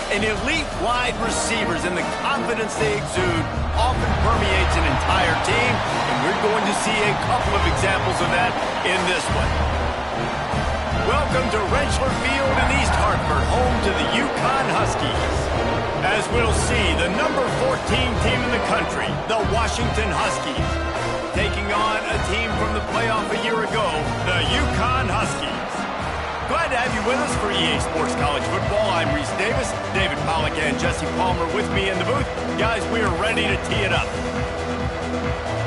and elite wide receivers, and the confidence they exude often permeates an entire team, and we're going to see a couple of examples of that in this one. Welcome to Rentschler Field in East Hartford, home to the Yukon Huskies. As we'll see, the number 14 team in the country, the Washington Huskies, taking on a team from the playoff a year ago, the Yukon Huskies. Glad to have you with us for EA Sports College Football. I'm Reese Davis, David Pollack and Jesse Palmer with me in the booth. Guys, we are ready to tee it up.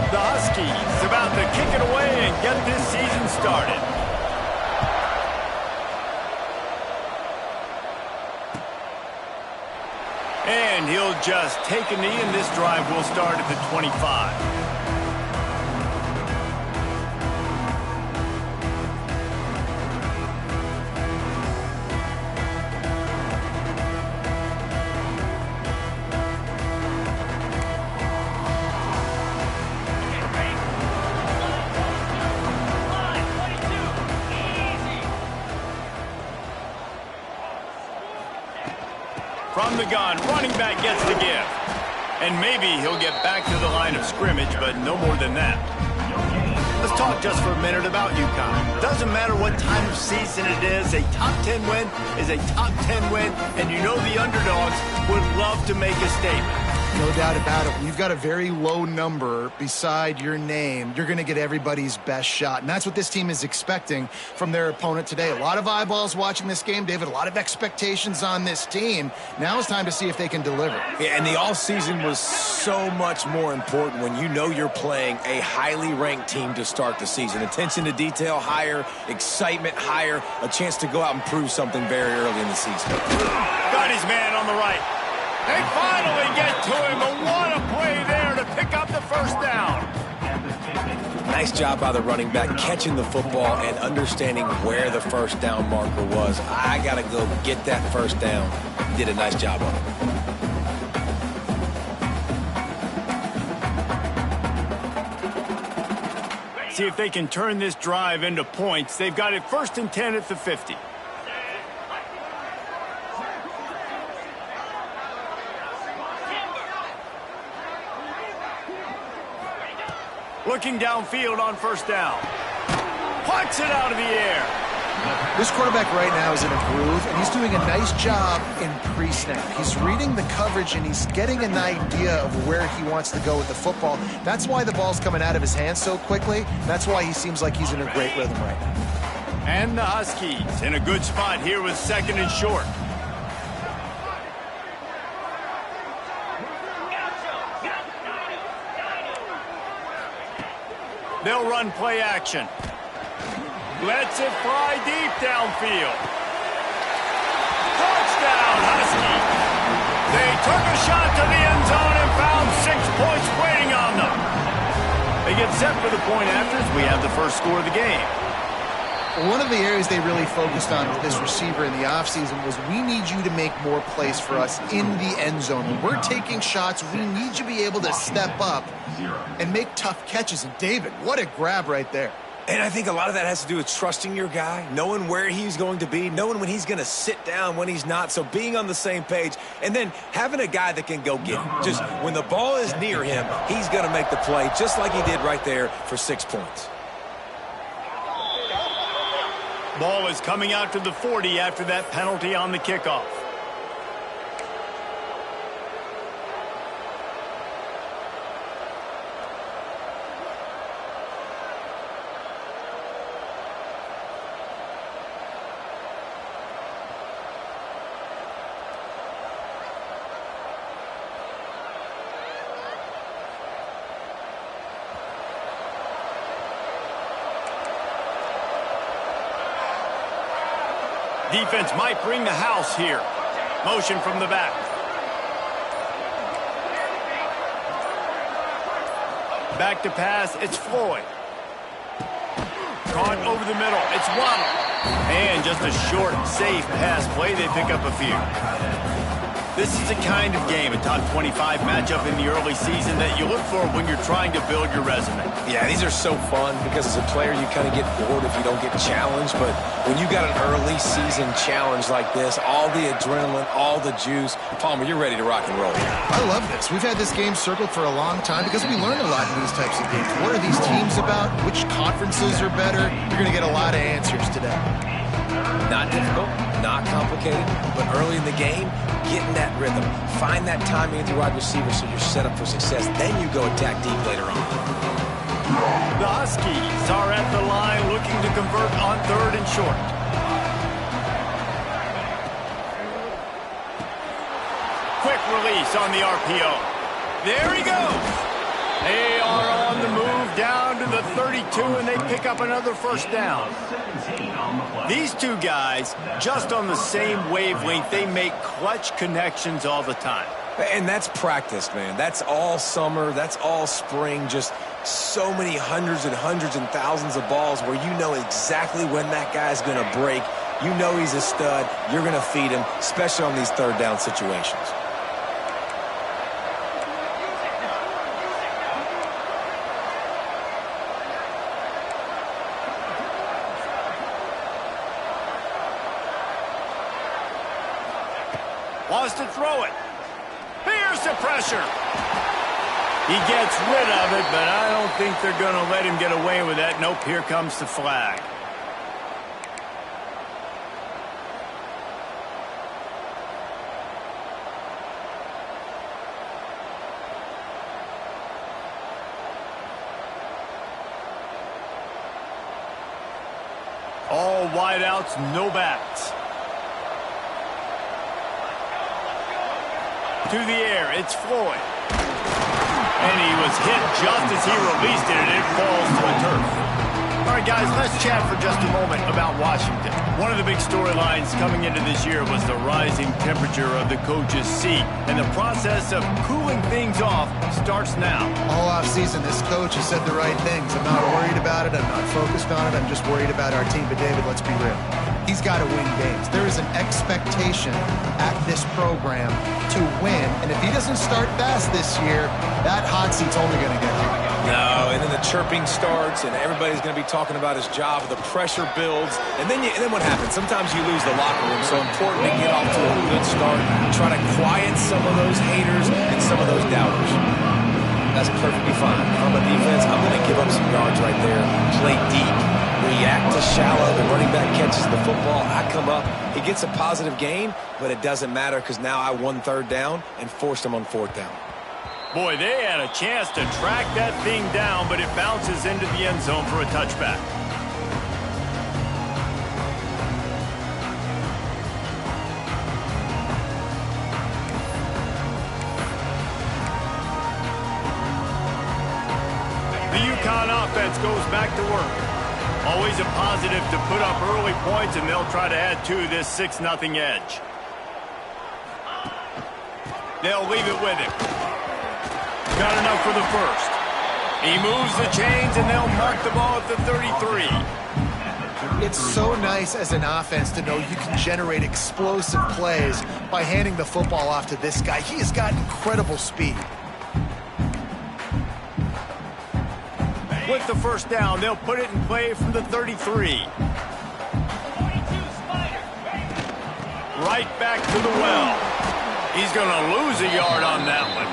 The Huskies about to kick it away and get this season started. And he'll just take a knee, and this drive will start at the 25. From the gun, running back gets the give. And maybe he'll get back to the line of scrimmage, but no more than that. Let's talk just for a minute about UConn. Doesn't matter what time of season it is, a top 10 win is a top 10 win, and you know the underdogs would love to make a statement. No doubt about it. When you've got a very low number beside your name, you're going to get everybody's best shot. And that's what this team is expecting from their opponent today. A lot of eyeballs watching this game, David. A lot of expectations on this team. Now it's time to see if they can deliver. Yeah, and the offseason was so much more important when you know you're playing a highly ranked team to start the season. Attention to detail higher, excitement higher, a chance to go out and prove something very early in the season. Got his man on the right. They finally get to him, but what a play there to pick up the first down. Nice job by the running back catching the football and understanding where the first down marker was. I got to go get that first down. He did a nice job of it. See if they can turn this drive into points. They've got it 1st and 10 at the 50. Looking downfield on first down. Punts it out of the air. This quarterback right now is in a groove, and he's doing a nice job in pre-snap. He's reading the coverage, and he's getting an idea of where he wants to go with the football. That's why the ball's coming out of his hands so quickly. That's why he seems like he's in a great rhythm right now. And the Huskies in a good spot here with 2nd and short. They'll run play action. Lets it fly deep downfield. Touchdown, Huskies. They took a shot to the end zone and found 6 points waiting on them. They get set for the point after as we have the first score of the game. One of the areas they really focused on with this receiver in the offseason was we need you to make more plays for us in the end zone. When we're taking shots, we need you to be able to step up and make tough catches. And David, what a grab right there. And I think a lot of that has to do with trusting your guy, knowing where he's going to be, knowing when he's going to sit down, when he's not, so being on the same page, and then having a guy that can go get him. Just when the ball is near him, he's going to make the play just like he did right there for 6 points. Ball is coming out to the 40 after that penalty on the kickoff. Defense might bring the house here. Motion from the back. Back to pass, it's Floyd. Caught over the middle, it's Waddle. And just a short, safe pass play, they pick up a few. This is the kind of game, a top 25 matchup in the early season, that you look for when you're trying to build your resume. Yeah, these are so fun because as a player you kind of get bored if you don't get challenged, but when you got an early season challenge like this, all the adrenaline, all the juice, Palmer, you're ready to rock and roll. I love this. We've had this game circled for a long time because we learn a lot in these types of games. What are these teams about? Which conferences are better? You're going to get a lot of answers today. Not difficult, not complicated, but early in the game, get in that rhythm. Find that timing with your wide receiver so you're set up for success. Then you go attack deep later on. The Huskies are at the line looking to convert on 3rd and short. Quick release on the RPO. There he goes. They are on the move down to the 32, and they pick up another first down. These two guys, just on the same wavelength, they make clutch connections all the time. And that's practice, man. That's all summer. That's all spring. Just so many hundreds and thousands of balls where you know exactly when that guy's going to break. You know he's a stud. You're going to feed him, especially on these 3rd down situations. Wants to throw it. Here's the pressure. He gets rid of it, but I don't think they're going to let him get away with that. Nope, here comes the flag. All wideouts, no backs. To the air, it's Floyd. And he was hit just as he released it, and it falls to the turf. All right, guys, let's chat for just a moment about Washington. One of the big storylines coming into this year was the rising temperature of the coach's seat, and the process of cooling things off starts now. All offseason, this coach has said the right things. I'm not worried about it. I'm not focused on it. I'm just worried about our team. But, David, let's be real. He's got to win games. There is an expectation at this program to win, and if he doesn't start fast this year, that hot seat's only going to get hot. No, and then the chirping starts, and everybody's going to be talking about his job. The pressure builds, and then what happens? Sometimes you lose the locker room, so important to get off to a good start, try to quiet some of those haters and some of those doubters. That's perfectly fine. On the defense, I'm going to give up some yards right there, play deep, react to shallow. The running back catches the football. I come up. He gets a positive gain, but it doesn't matter because now I won 3rd down and forced him on 4th down. Boy, they had a chance to track that thing down, but it bounces into the end zone for a touchback. The UConn offense goes back to work. Always a positive to put up early points, and they'll try to add to this 6-0 edge. They'll leave it with him. Got enough for the first. He moves the chains, and they'll mark the ball at the 33. It's so nice as an offense to know you can generate explosive plays by handing the football off to this guy. He has got incredible speed. With the first down, they'll put it in play from the 33. Right back to the well. He's going to lose a yard on that one.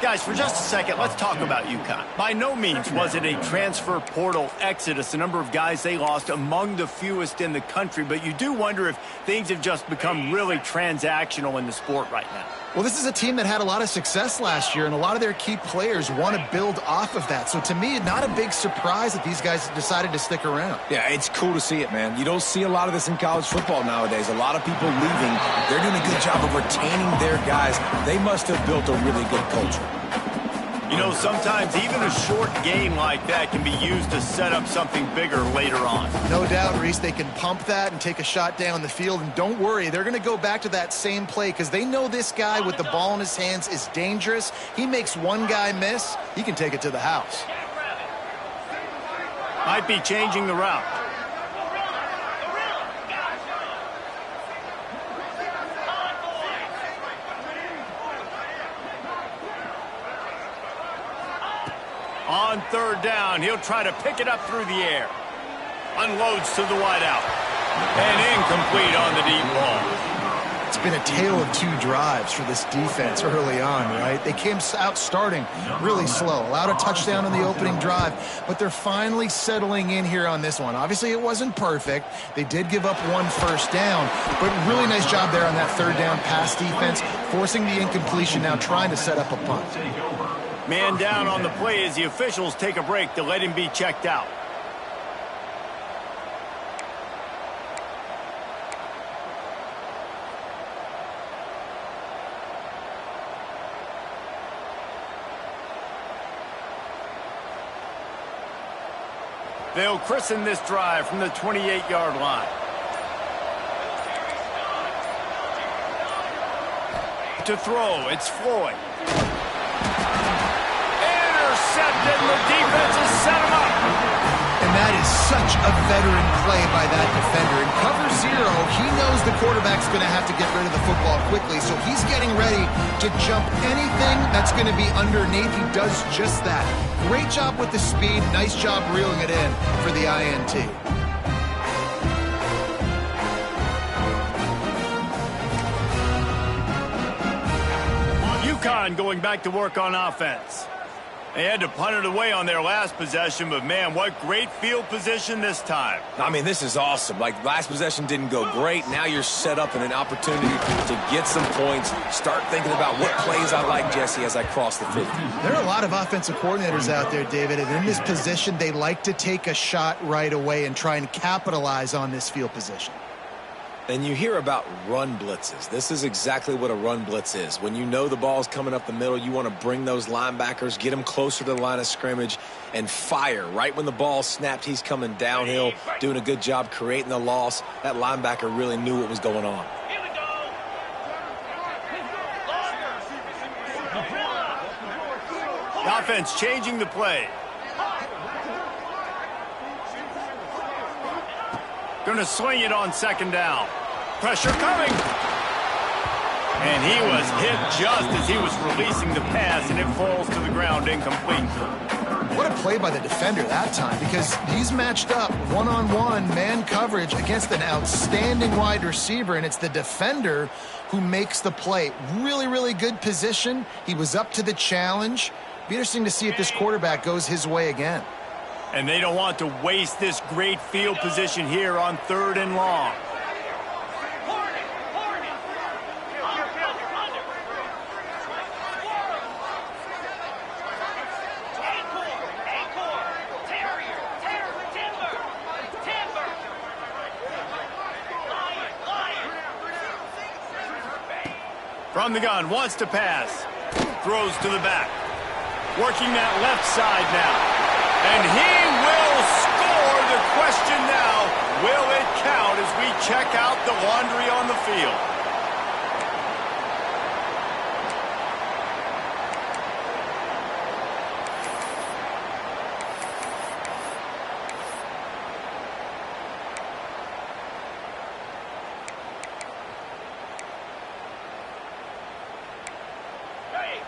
Guys, for just a second, let's talk about UConn. By no means was it a transfer portal exodus. The number of guys they lost among the fewest in the country, but you do wonder if things have just become really transactional in the sport right now. Well, this is a team that had a lot of success last year, and a lot of their key players want to build off of that. So to me, not a big surprise that these guys decided to stick around. Yeah, it's cool to see it, man. You don't see a lot of this in college football nowadays. A lot of people leaving. They're doing a good job of retaining their guys. They must have built a really good culture. You know, sometimes even a short game like that can be used to set up something bigger later on. No doubt, Reese, they can pump that and take a shot down the field. And don't worry, they're going to go back to that same play because they know this guy with the ball in his hands is dangerous. He makes one guy miss, he can take it to the house. Might be changing the route. On third down, he'll try to pick it up through the air. Unloads to the wideout. And incomplete on the deep ball. It's been a tale of two drives for this defense early on, right? They came out starting really slow, allowed a touchdown on the opening drive, but they're finally settling in here on this one. Obviously, it wasn't perfect. They did give up one first down, but really nice job there on that third down pass defense, forcing the incompletion, now trying to set up a punt. Man down on the play as the officials take a break to let him be checked out. They'll christen this drive from the 28-yard line. To throw, it's Floyd. Intercepted, and the defense has set him up. And that is such a veteran play by that defender. In cover zero, he knows the quarterback's going to have to get rid of the football quickly, so he's getting ready to jump anything that's going to be underneath. He does just that. Great job with the speed. Nice job reeling it in for the INT. UConn going back to work on offense. They had to punt it away on their last possession, but man, what great field position this time. I mean, this is awesome. Like, last possession didn't go great. Now you're set up in an opportunity to get some points. Start thinking about what plays I like, Jesse, as I cross the 50. There are a lot of offensive coordinators out there, David, and in this position, they like to take a shot right away and try and capitalize on this field position. And you hear about run blitzes. This is exactly what a run blitz is. When you know the ball's coming up the middle, you want to bring those linebackers, get them closer to the line of scrimmage, and fire. Right when the ball snapped, he's coming downhill, doing a good job creating the loss. That linebacker really knew what was going on. The offense changing the play. Going to swing it on second down. Pressure coming. And he was hit just as he was releasing the pass, and it falls to the ground incomplete. What a play by the defender that time, because he's matched up one-on-one man coverage against an outstanding wide receiver, and it's the defender who makes the play. Really, really good position. He was up to the challenge. Be interesting to see if this quarterback goes his way again. And they don't want to waste this great field position here on third and long. From the gun, wants to pass. Throws to the back. Working that left side now. And he will score. The question now, will it count as we check out the laundry on the field?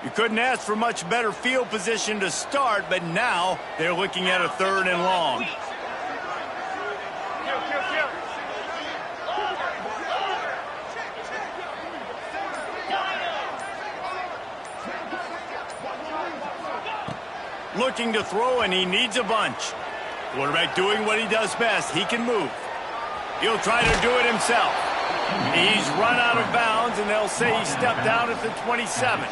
You couldn't ask for much better field position to start, but now they're looking at a third and long. Looking to throw, and he needs a bunch. Quarterback doing what he does best. He can move. He'll try to do it himself. He's run out of bounds, and they'll say he stepped out at the 27.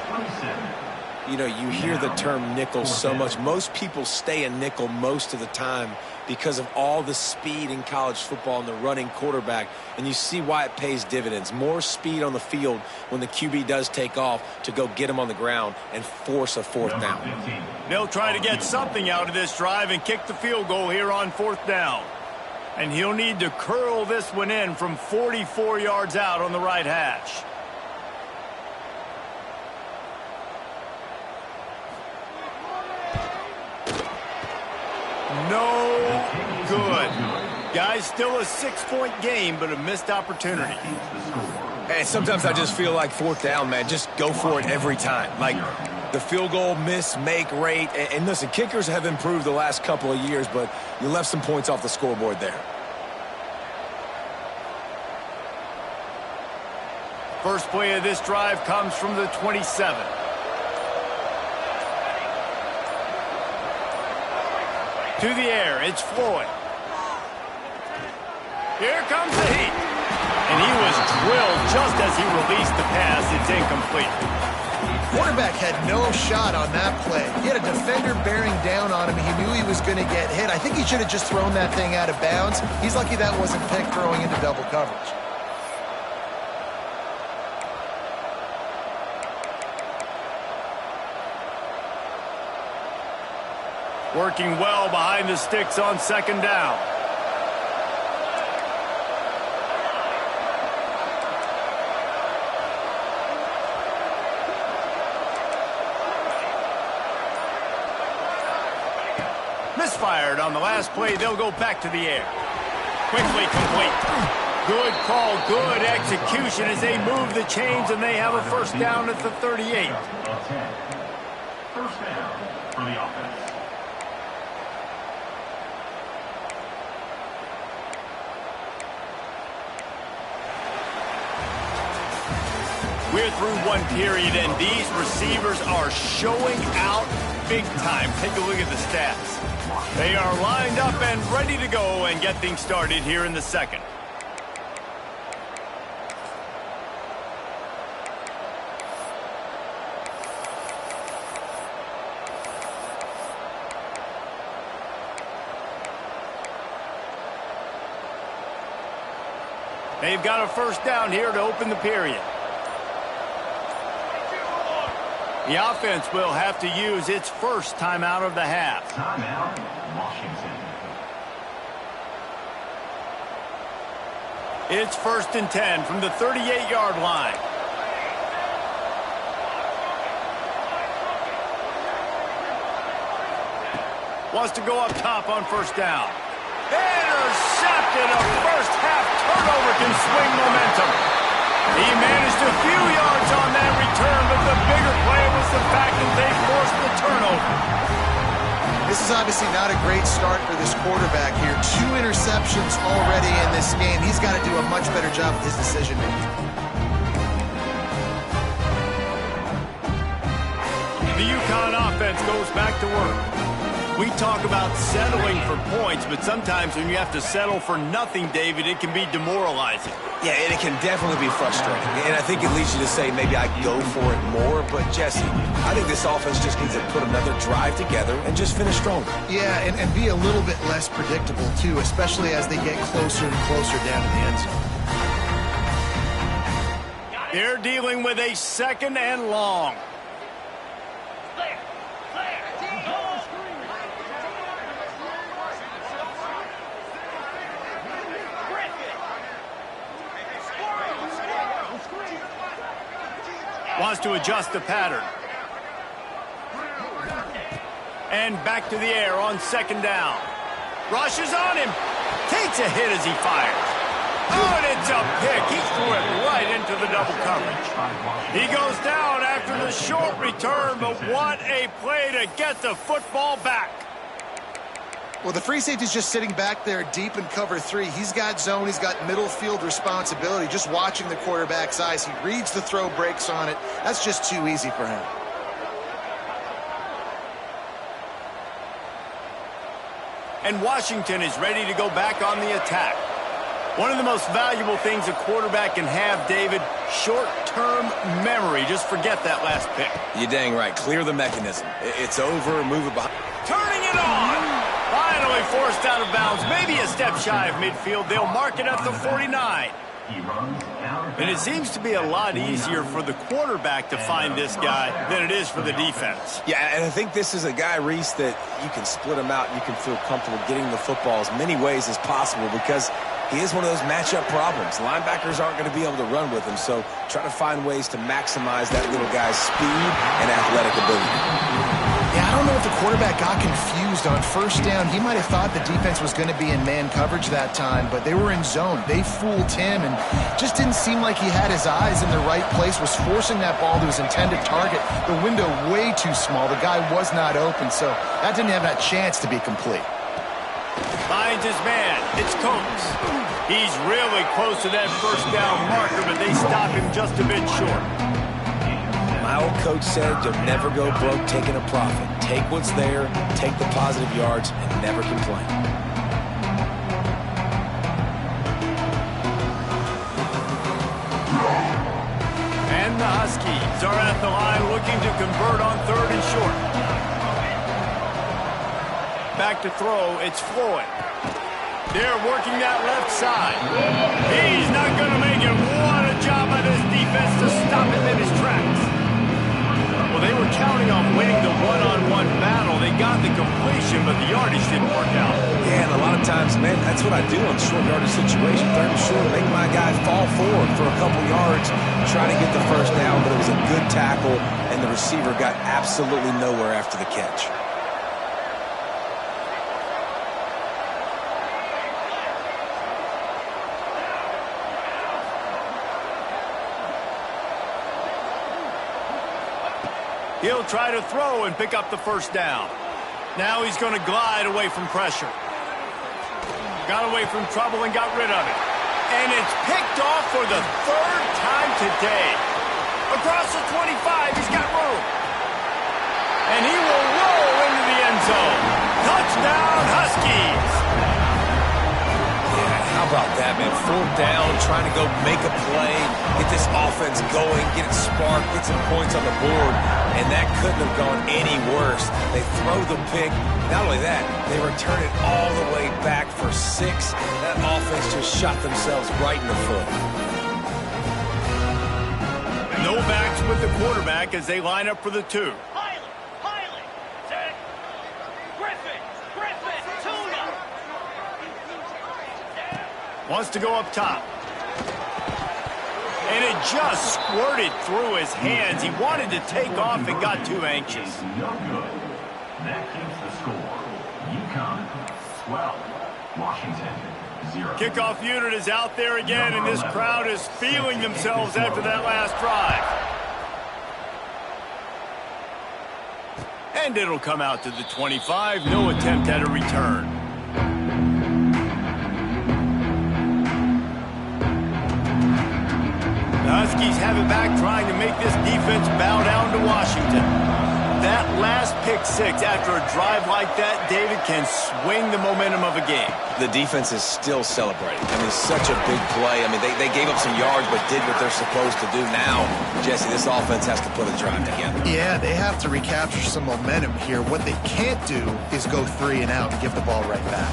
You know, you hear the term nickel so much. Most people stay a nickel most of the time because of all the speed in college football and the running quarterback. And you see why it pays dividends. More speed on the field when the QB does take off to go get him on the ground and force a fourth down. They'll try to get something out of this drive and kick the field goal here on fourth down. And he'll need to curl this one in from 44 yards out on the right hash. No good. Guys, still a 6-point game, but a missed opportunity. Hey, sometimes I just feel like fourth down, man, just go for it every time. Like, the field goal miss-make rate. And listen, kickers have improved the last couple of years, but you left some points off the scoreboard there. First play of this drive comes from the 27. To the air, it's Floyd. Here comes the heat. And he was drilled just as he released the pass. It's incomplete. Quarterback had no shot on that play. He had a defender bearing down on him. He knew he was going to get hit. I think he should have just thrown that thing out of bounds. He's lucky that wasn't picked throwing into double coverage. Working well behind the sticks on second down. Misfired on the last play. They'll go back to the air. Quickly complete. Good call, good execution as they move the chains, and they have a first down at the 38. First down for the offense. We're through one period, and these receivers are showing out big time. Take a look at the stats. They are lined up and ready to go and get things started here in the second. They've got a first down here to open the period. The offense will have to use its first timeout of the half. Timeout, Washington. It's 1st and 10 from the 38-yard line. Wants to go up top on first down. Intercepted. A first-half turnover can swing momentum. He managed a few yards on that return, but the bigger play was the fact that they forced the turnover. This is obviously not a great start for this quarterback here. 2 interceptions already in this game. He's got to do a much better job with his decision-making. The UConn offense goes back to work. We talk about settling for points, but sometimes when you have to settle for nothing, David, it can be demoralizing. Yeah, and it can definitely be frustrating. And I think it leads you to say maybe I go for it more. But, Jesse, I think this offense just needs to put another drive together and just finish stronger. Yeah, and be a little bit less predictable, too, especially as they get closer and closer down to the end zone. They're dealing with a second and long. Wants to adjust the pattern. And back to the air on second down. Rushes on him. Takes a hit as he fires. Oh, and it's a pick. He threw it right into the double coverage. He goes down after the short return, but what a play to get the football back. Well, the free safety's just sitting back there deep in cover 3. He's got zone. He's got middle field responsibility. Just watching the quarterback's eyes. He reads the throw, breaks on it. That's just too easy for him. And Washington is ready to go back on the attack. One of the most valuable things a quarterback can have, David, short-term memory. Just forget that last pick. You're dang right. Clear the mechanism. It's over. Move it behind. Turning it on. Finally forced out of bounds. Maybe a step shy of midfield. They'll mark it at the 49. And it seems to be a lot easier for the quarterback to find this guy than it is for the defense. Yeah, and I think this is a guy, Reese, that you can split him out. You can feel comfortable getting the football as many ways as possible because he is one of those matchup problems. Linebackers aren't going to be able to run with him, so try to find ways to maximize that little guy's speed and athletic ability. Yeah, I don't know if the quarterback got confused on first down. He might have thought the defense was going to be in man coverage that time, but they were in zone. They fooled him and just didn't seem like he had his eyes in the right place, was forcing that ball to his intended target. The window way too small. The guy was not open, so that didn't have that chance to be complete. Finds his man. It's Coates. He's really close to that first down marker, but they stop him just a bit short. My old coach said you'll never go broke taking a profit. Take what's there, take the positive yards, and never complain. And the Huskies are at the line looking to convert on 3rd and short. Back to throw, it's Floyd. They're working that left side. He's not going to make it. What a job by this defense to stop him in his tracks. Well, they were counting on winning the one-on-one battle. They got the completion, but the yardage didn't work out. Yeah, and a lot of times, man, that's what I do on short yardage situation. 3rd and short, make my guy fall forward for a couple yards, try to get the first down, but it was a good tackle, and the receiver got absolutely nowhere after the catch. He'll try to throw and pick up the first down. Now he's going to glide away from pressure. Got away from trouble and got rid of it. And it's picked off for the 3rd time today. Across the 25, he's got room. And he will roll into the end zone. Touchdown, Huskies. How about that, man? 4th down, trying to go make a play, get this offense going, get it sparked, get some points on the board, and that couldn't have gone any worse. They throw the pick. Not only that, they return it all the way back for 6. That offense just shot themselves right in the foot. No backs with the quarterback as they line up for the 2. Wants to go up top. And it just squirted through his hands. He wanted to take off and got too anxious. No good. That keeps the score. UConn 12, Washington 0. Kickoff unit is out there again, and this crowd is feeling themselves after that last drive. And it'll come out to the 25. No attempt at a return. The Huskies have it back, trying to make this defense bow down to Washington. That last pick 6 after a drive like that, David, can swing the momentum of a game. The defense is still celebrating. I mean, such a big play. I mean, they gave up some yards but did what they're supposed to do. Now, Jesse, this offense has to put a drive together. Yeah, they have to recapture some momentum here. What they can't do is go 3 and out and give the ball right back.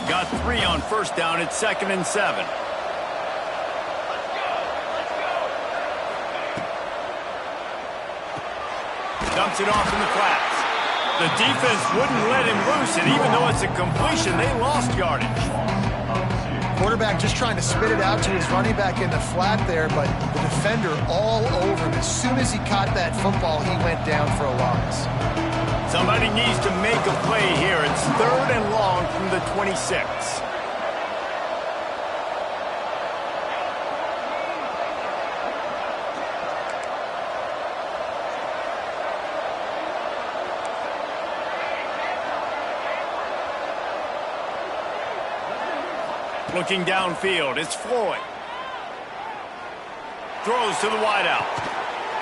Got 3 on first down. It's 2nd and 7. Dumps it off in the flats. The defense wouldn't let him loose, and even though it's a completion, they lost yardage. Quarterback just trying to spit it out to his running back in the flat there, but the defender all over him. As soon as he caught that football, he went down for a loss. Somebody needs to make a play here. It's 3rd and long from the 26. Looking downfield, it's Floyd. Throws to the wideout.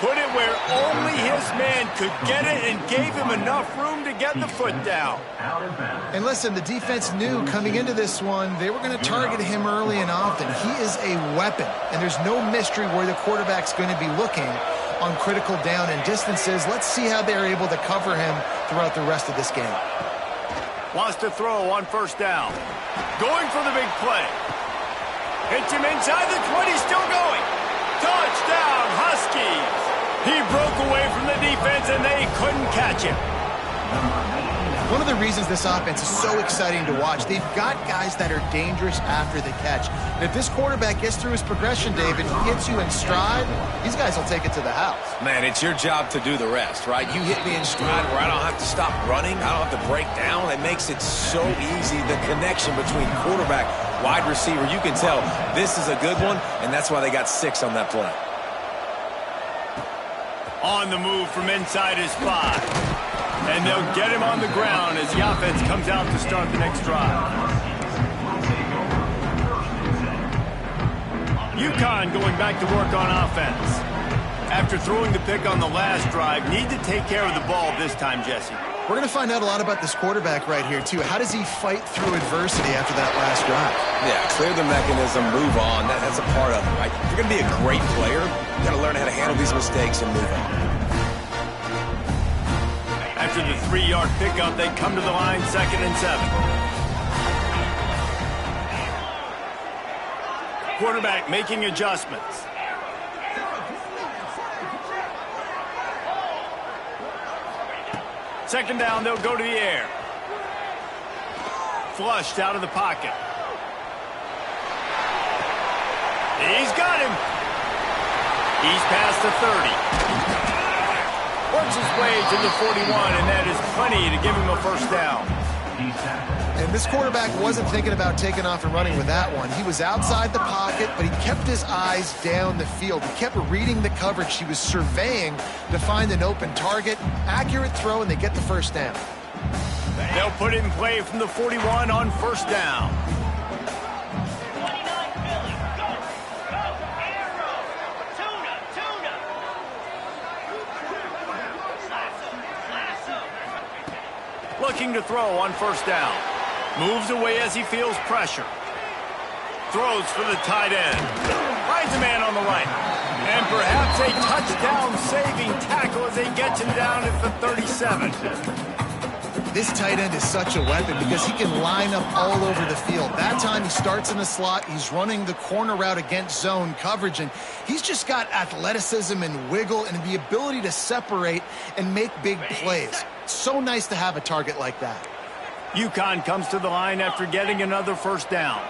Put it where only his man could get it and gave him enough room to get the foot down. And listen, the defense knew coming into this one, they were going to target him early and often. He is a weapon, and there's no mystery where the quarterback's going to be looking on critical down and distances. Let's see how they're able to cover him throughout the rest of this game. Wants to throw on first down. Going for the big play. Hits him inside the 20, still going. Touchdown, Huskies. He broke away from the defense, and they couldn't catch him. One of the reasons this offense is so exciting to watch, they've got guys that are dangerous after the catch. And if this quarterback gets through his progression, David, he hits you in stride, these guys will take it to the house. Man, it's your job to do the rest, right? You hit me in stride where I don't have to stop running. I don't have to break down. It makes it so easy, the connection between quarterback, wide receiver. You can tell this is a good one, and that's why they got 6 on that play. On the move from inside his 5. And they'll get him on the ground as the offense comes out to start the next drive. UConn going back to work on offense. After throwing the pick on the last drive, need to take care of the ball this time, Jesse. We're going to find out a lot about this quarterback right here, too. How does he fight through adversity after that last drive? Yeah, clear the mechanism, move on. That's a part of it, right? If you're going to be a great player, you got to learn how to handle these mistakes and move on. After the 3-yard pickup, they come to the line, 2nd and 7. Quarterback making adjustments. Second down, they'll go to the air. Flushed out of the pocket. He's got him. He's past the 30. Works his way to the 41, and that is plenty to give him a first down. And this quarterback wasn't thinking about taking off and running with that one. He was outside the pocket, but he kept his eyes down the field. He kept reading the coverage. He was surveying to find an open target. Accurate throw, and they get the first down. They'll put it in play from the 41 on first down. Looking to throw on first down. Moves away as he feels pressure. Throws for the tight end. Finds a man on the right. And perhaps a touchdown-saving tackle as they get him down at the 37. This tight end is such a weapon because he can line up all over the field. That time he starts in the slot. He's running the corner route against zone coverage, and he's just got athleticism and wiggle and the ability to separate and make big plays. So nice to have a target like that. UConn comes to the line after getting another first down.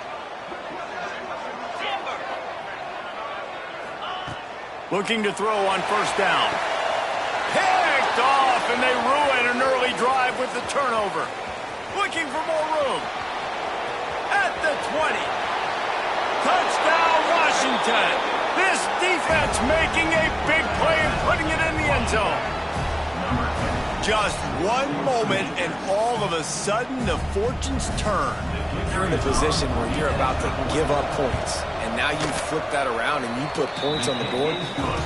Looking to throw on first down. Picked off, and they ruin an early drive with the turnover. Looking for more room. At the 20. Touchdown, Washington. This defense making a big play and putting it in the end zone. Just one moment, and all of a sudden, the fortunes turn. You're in a position where you're about to give up points, and now you flip that around and you put points on the board.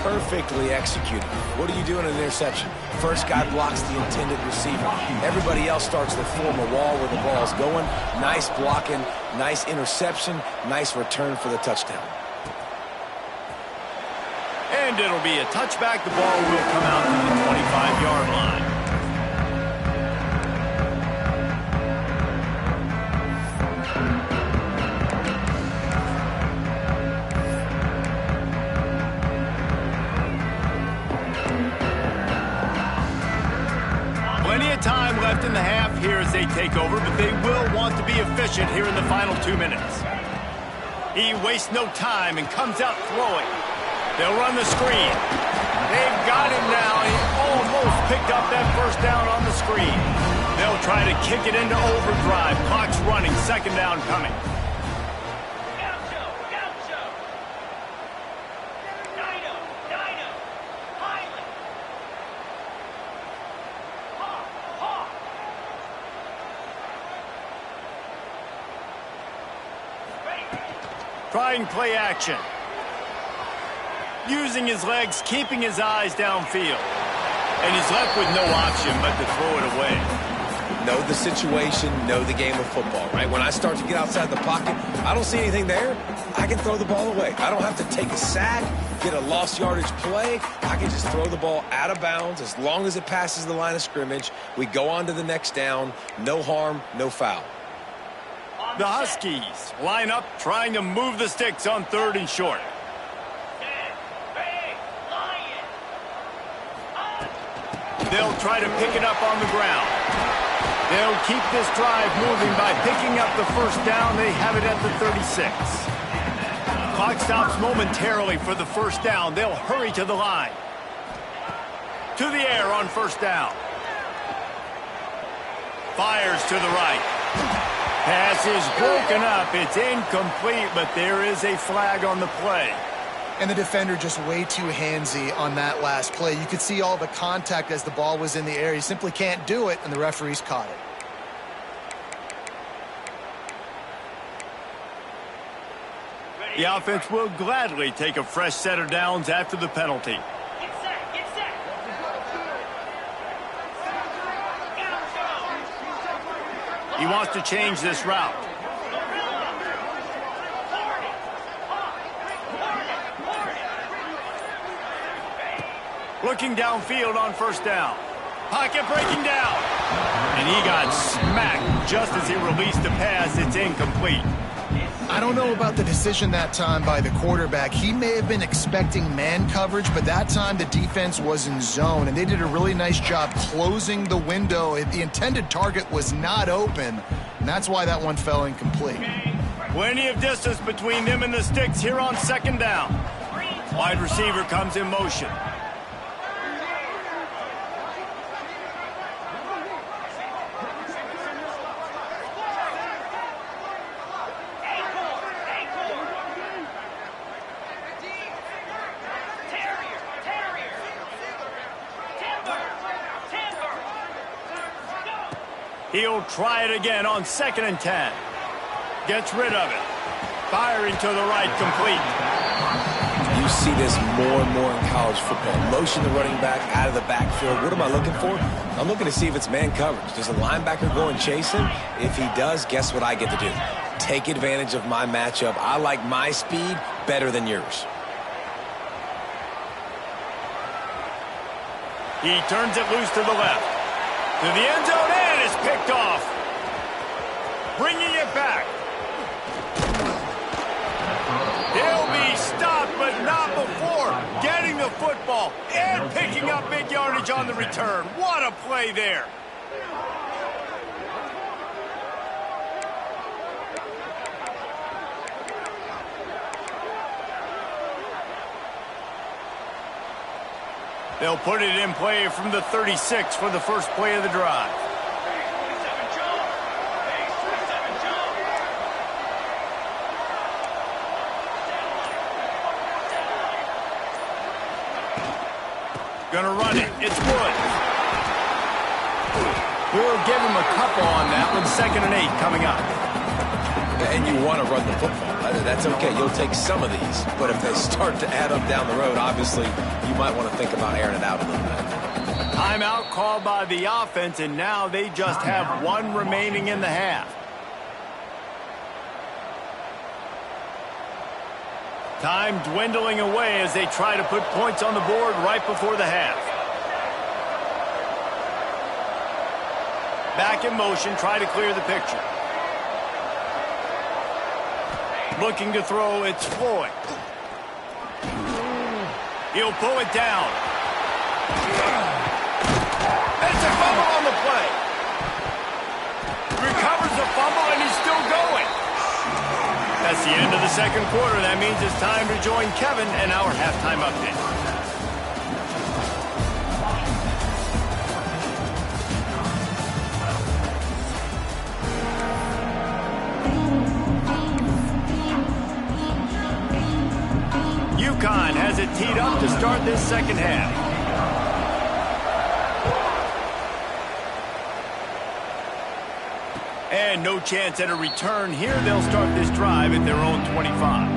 Perfectly executed. What do you do in an interception? First guy blocks the intended receiver. Everybody else starts to form a wall where the ball's going. Nice blocking, nice interception, nice return for the touchdown. And it'll be a touchback. The ball will come out to the 25-yard line. Plenty of time left in the half here as they take over, but they will want to be efficient here in the final 2 minutes. He wastes no time and comes out throwing. They'll run the screen. They've got him now. He almost picked up that first down on the screen. They'll try to kick it into overdrive. Clock's running. Second down coming. Trying play action. Using his legs, keeping his eyes downfield. And he's left with no option but to throw it away. Know the situation, know the game of football, right? When I start to get outside the pocket, I don't see anything there, I can throw the ball away. I don't have to take a sack, get a lost yardage play. I can just throw the ball out of bounds as long as it passes the line of scrimmage. We go on to the next down. No harm, no foul. The Huskies line up trying to move the sticks on 3rd and short. They'll try to pick it up on the ground. They'll keep this drive moving by picking up the first down. They have it at the 36. Clock stops momentarily for the first down. They'll hurry to the line. To the air on first down. Fires to the right. Pass is broken up. It's incomplete, but there is a flag on the play. And the defender just way too handsy on that last play. You could see all the contact as the ball was in the air. He simply can't do it, and the referees caught it. The offense will gladly take a fresh set of downs after the penalty. He wants to change this route. Looking downfield on first down. Pocket breaking down. And he got smacked just as he released the pass. It's incomplete. I don't know about the decision that time by the quarterback. He may have been expecting man coverage, but that time the defense was in zone, and they did a really nice job closing the window. The intended target was not open, and that's why that one fell incomplete. Plenty of distance between them and the sticks here on second down. Wide receiver comes in motion. He'll try it again on 2nd and 10. Gets rid of it. Firing to the right, complete. You see this more and more in college football. Motion the running back out of the backfield. What am I looking for? I'm looking to see if it's man coverage. Does the linebacker go and chase him? If he does, guess what I get to do? Take advantage of my matchup. I like my speed better than yours. He turns it loose to the left. To the end zone, and it's picked off. Bringing it back. He'll be stopped, but not before getting the football and picking up big yardage on the return. What a play there. They'll put it in play from the 36 for the first play of the drive. Gonna run it. It's Woods. We'll give him a couple on that one. 2nd and 8 coming up. And you want to run the football. That's okay. You'll take some of these. But if they start to add up down the road, obviously, you might want to think about airing it out a little bit. Timeout called by the offense, and now they just have one remaining in the half. Time dwindling away as they try to put points on the board right before the half. Back in motion, try to clear the picture. Looking to throw, it's Floyd. He'll pull it down. It's a fumble on the play. Recovers the fumble, and he's still going. That's the end of the second quarter. That means it's time to join Kevin and our halftime update. UConn has it teed up to start this second half. And no chance at a return here. They'll start this drive at their own 25.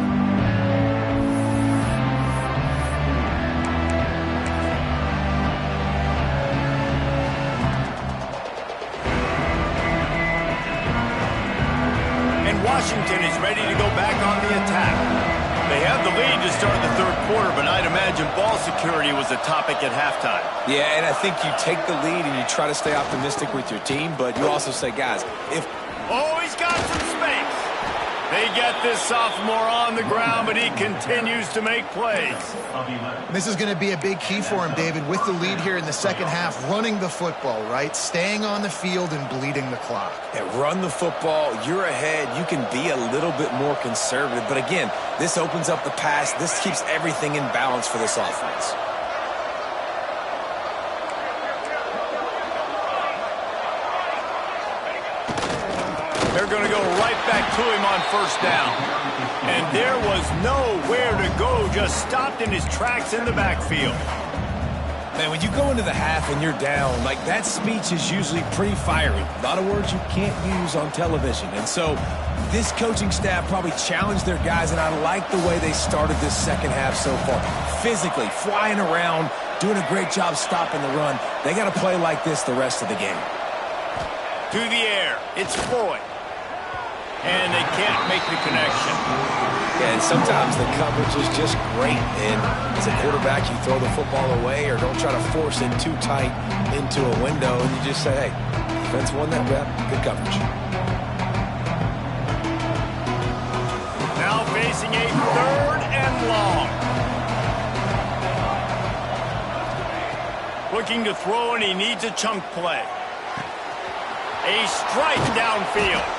And Washington is ready to go back on the attack. They have the lead to start the third quarter, but I'd imagine ball security was a topic at halftime. Yeah, and I think you take the lead and you try to stay optimistic with your team, but you also say, guys, if... Oh, he's got some space. They get this sophomore on the ground, but he continues to make plays. This is going to be a big key for him, David, with the lead here in the second half, running the football, right? Staying on the field and bleeding the clock. Yeah, run the football. You're ahead. You can be a little bit more conservative. But again, this opens up the pass. This keeps everything in balance for this offense. They're going to go right back to him on first down. And there was nowhere to go, just stopped in his tracks in the backfield. Man, when you go into the half and you're down, like that speech is usually pretty fiery. A lot of words you can't use on television. And so this coaching staff probably challenged their guys, and I like the way they started this second half so far. Physically, flying around, doing a great job stopping the run. They got to play like this the rest of the game. To the air, it's Floyd. And they can't make the connection. Yeah, and sometimes the coverage is just great. And as a quarterback, you throw the football away or don't try to force it too tight into a window, and you just say, hey, defense won that rep, good coverage. Now facing a 3rd and long. Looking to throw, and he needs a chunk play. A strike downfield.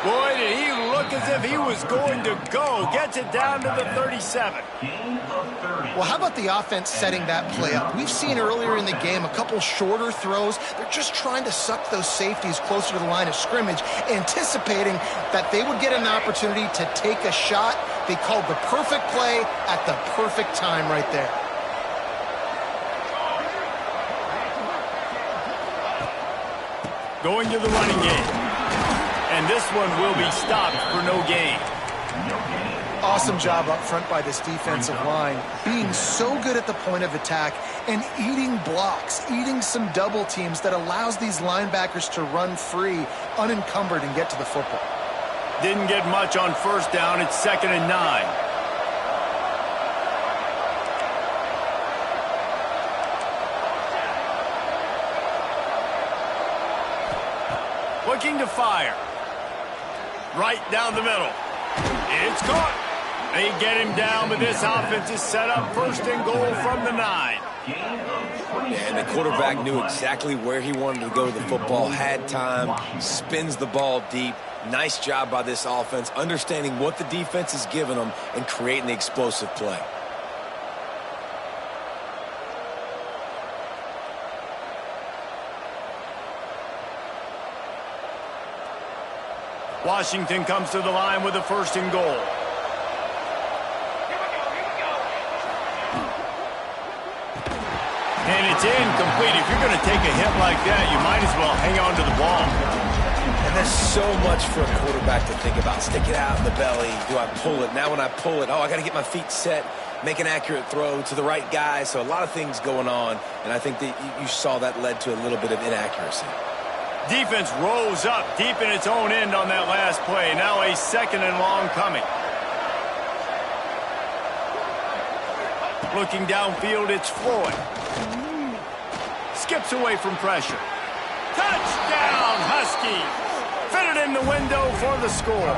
Boy, did he look as if he was going to go. Gets it down to the 37. Well, how about the offense setting that play up? We've seen earlier in the game a couple shorter throws. They're just trying to suck those safeties closer to the line of scrimmage, anticipating that they would get an opportunity to take a shot. They called the perfect play at the perfect time right there. Going to the running game. And this one will be stopped for no gain. Awesome job up front by this defensive line, being so good at the point of attack and eating blocks, eating some double teams that allows these linebackers to run free, unencumbered, and get to the football. Didn't get much on first down. It's 2nd and 9. Looking to fire. Right down the middle. It's caught. They get him down, but this offense is set up 1st and goal from the 9. And the quarterback knew exactly where he wanted to go with the football, had time, spins the ball deep. Nice job by this offense, understanding what the defense is giving them and creating the explosive play. Washington comes to the line with a 1st and goal. And it's incomplete. If you're going to take a hit like that, you might as well hang on to the ball. And there's so much for a quarterback to think about. Stick it out in the belly. Do I pull it? Now when I pull it, I got to get my feet set, make an accurate throw to the right guy. So a lot of things going on, and I think that you saw that led to a little bit of inaccuracy. Defense rose up deep in its own end on that last play. Now a 2nd and long coming. Looking downfield, it's Floyd. Skips away from pressure. Touchdown, Huskies! Fitted in the window for the score.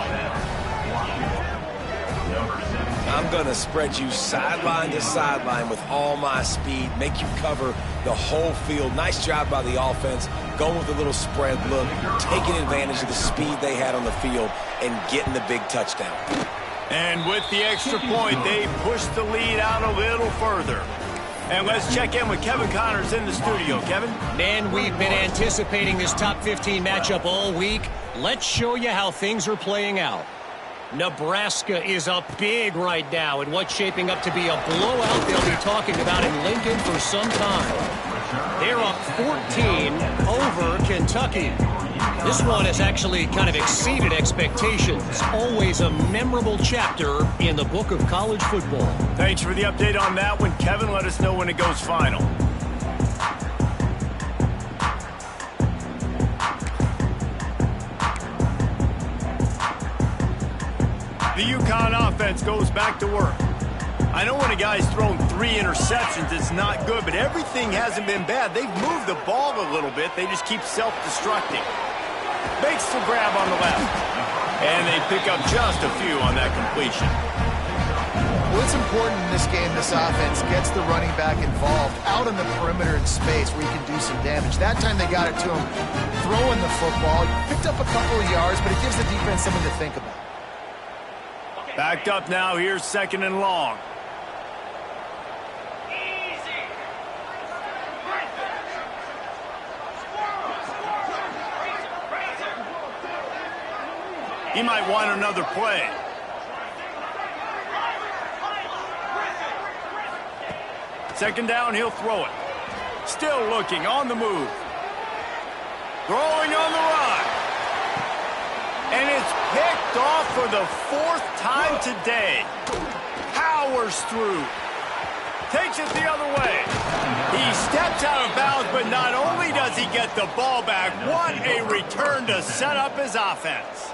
I'm going to spread you sideline to sideline with all my speed, make you cover the whole field. Nice job by the offense, going with a little spread look, taking advantage of the speed they had on the field, and getting the big touchdown. And with the extra point, they push the lead out a little further. And let's check in with Kevin Connors in the studio. Kevin? Man, we've been anticipating this top 15 matchup all week. Let's show you how things are playing out. Nebraska is up big right now in what's shaping up to be a blowout they'll be talking about in Lincoln for some time. They're up 14 over Kentucky. This one has actually kind of exceeded expectations. Always a memorable chapter in the book of college football. Thanks for the update on that one, Kevin. Let us know when it goes final. The UConn offense goes back to work. I know when a guy's thrown 3 interceptions, it's not good, but everything hasn't been bad. They've moved the ball a little bit. They just keep self-destructing. Makes the grab on the left. And they pick up just a few on that completion. Well, it's important in this game, this offense gets the running back involved out on the perimeter in space where he can do some damage. That time they got it to him throwing the football. Picked up a couple of yards, but it gives the defense something to think about. Backed up now, here's 2nd and long. He might want another play. Second down, he'll throw it. Still looking, on the move. Throwing on the run. And it's picked off for the 4th time today. Powers through. Takes it the other way. He steps out of bounds, but not only does he get the ball back, what a return to set up his offense.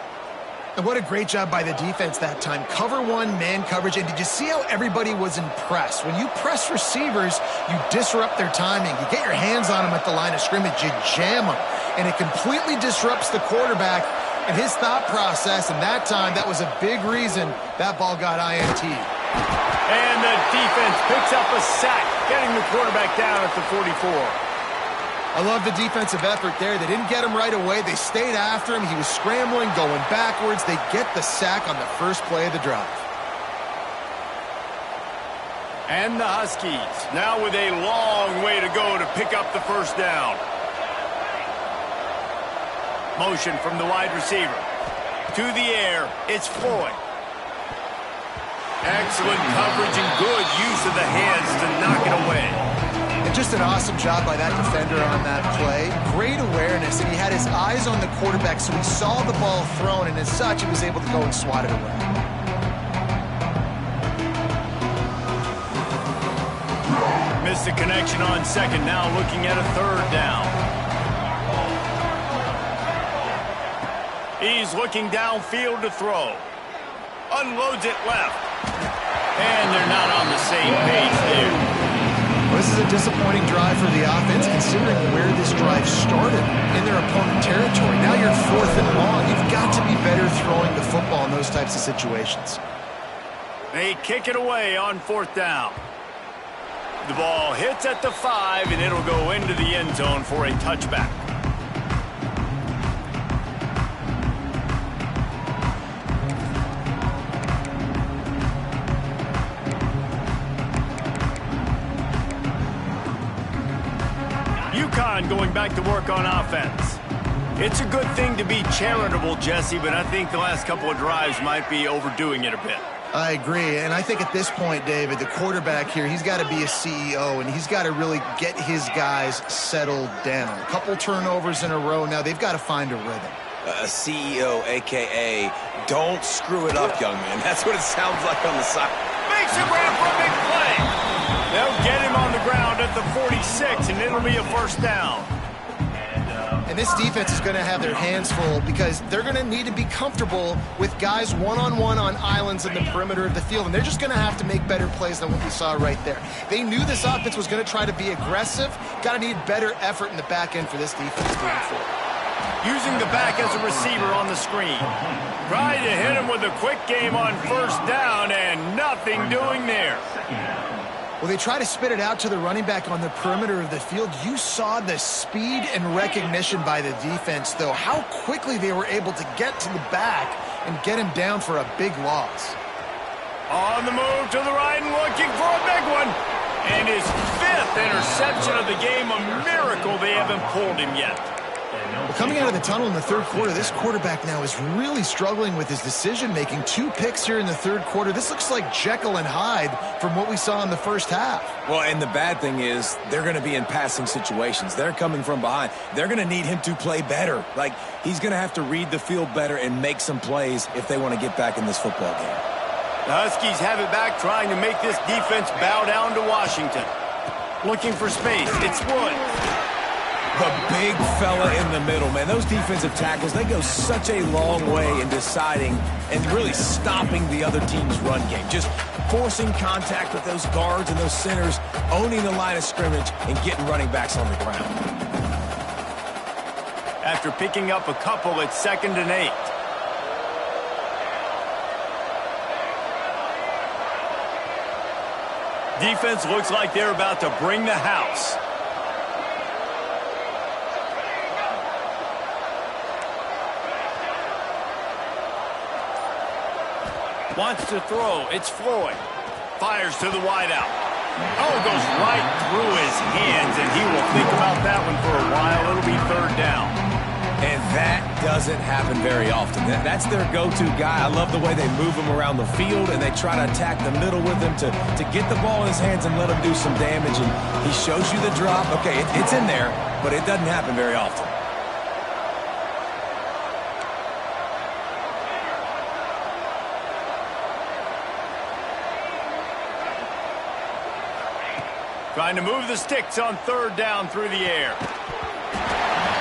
And what a great job by the defense that time. Cover 1, man coverage. And did you see how everybody was impressed? When you press receivers, you disrupt their timing. You get your hands on them at the line of scrimmage. You jam them. And it completely disrupts the quarterback and his thought process. And that time, that was a big reason that ball got INT. And the defense picks up a sack, getting the quarterback down at the 44. I love the defensive effort there. They didn't get him right away. They stayed after him. He was scrambling, going backwards. They get the sack on the first play of the drive. And the Huskies now with a long way to go to pick up the first down. Motion from the wide receiver. To the air, it's Floyd. Excellent coverage and good use of the hands to knock it away. And just an awesome job by that defender on that play. Great awareness, and he had his eyes on the quarterback, so he saw the ball thrown, and as such, he was able to go and swat it away. Missed the connection on 2nd, now looking at a 3rd down. He's looking downfield to throw. Unloads it left. And they're not on the same page there. This is a disappointing drive for the offense, considering where this drive started in their opponent territory. Now you're 4th and long. You've got to be better throwing the football in those types of situations. They kick it away on 4th down. The ball hits at the 5, and it'll go into the end zone for a touchback. Going back to work on offense. It's a good thing to be charitable, Jesse, but I think the last couple of drives might be overdoing it a bit. I agree, and I think at this point, David, the quarterback here, he's got to be a CEO, and he's got to really get his guys settled down. A couple turnovers in a row now. They've got to find a rhythm. A CEO, a.k.a. don't screw it up, young man. That's what it sounds like on the side. Makes a grab for a big play. They'll get him on the ground at the 46, and it'll be a 1st down. And this defense is going to have their hands full because they're going to need to be comfortable with guys one-on-one on islands in the perimeter of the field, and they're just going to have to make better plays than what we saw right there. They knew this offense was going to try to be aggressive. Got to need better effort in the back end for this defense moving forward. Using the back as a receiver on the screen. Trying to hit him with a quick game on 1st down, and nothing doing there. Well, they try to spit it out to the running back on the perimeter of the field. You saw the speed and recognition by the defense, though, how quickly they were able to get to the back and get him down for a big loss. On the move to the right and looking for a big one. And his 5th interception of the game, a miracle they haven't pulled him yet. Well, coming out of the tunnel in the 3rd quarter, this quarterback now is really struggling with his decision-making. 2 picks here in the 3rd quarter. This looks like Jekyll and Hyde from what we saw in the 1st half. Well, and the bad thing is they're going to be in passing situations. They're coming from behind. They're going to need him to play better. Like, he's going to have to read the field better and make some plays if they want to get back in this football game. The Huskies have it back, trying to make this defense bow down to Washington. Looking for space. It's Woods. The big fella in the middle, man. Those defensive tackles, they go such a long way in deciding and really stopping the other team's run game. Just forcing contact with those guards and those centers, owning the line of scrimmage, and getting running backs on the ground. After picking up a couple, it's 2nd and 8. Defense looks like they're about to bring the house. Wants to throw. It's Floyd. Fires to the wideout. Oh, goes right through his hands, and he will think about that one for a while. It'll be third down. And that doesn't happen very often. That's their go-to guy. I love the way they move him around the field, and they try to attack the middle with him to get the ball in his hands and let him do some damage. And he shows you the drop. Okay, it's in there, but it doesn't happen very often. Trying to move the sticks on third down through the air.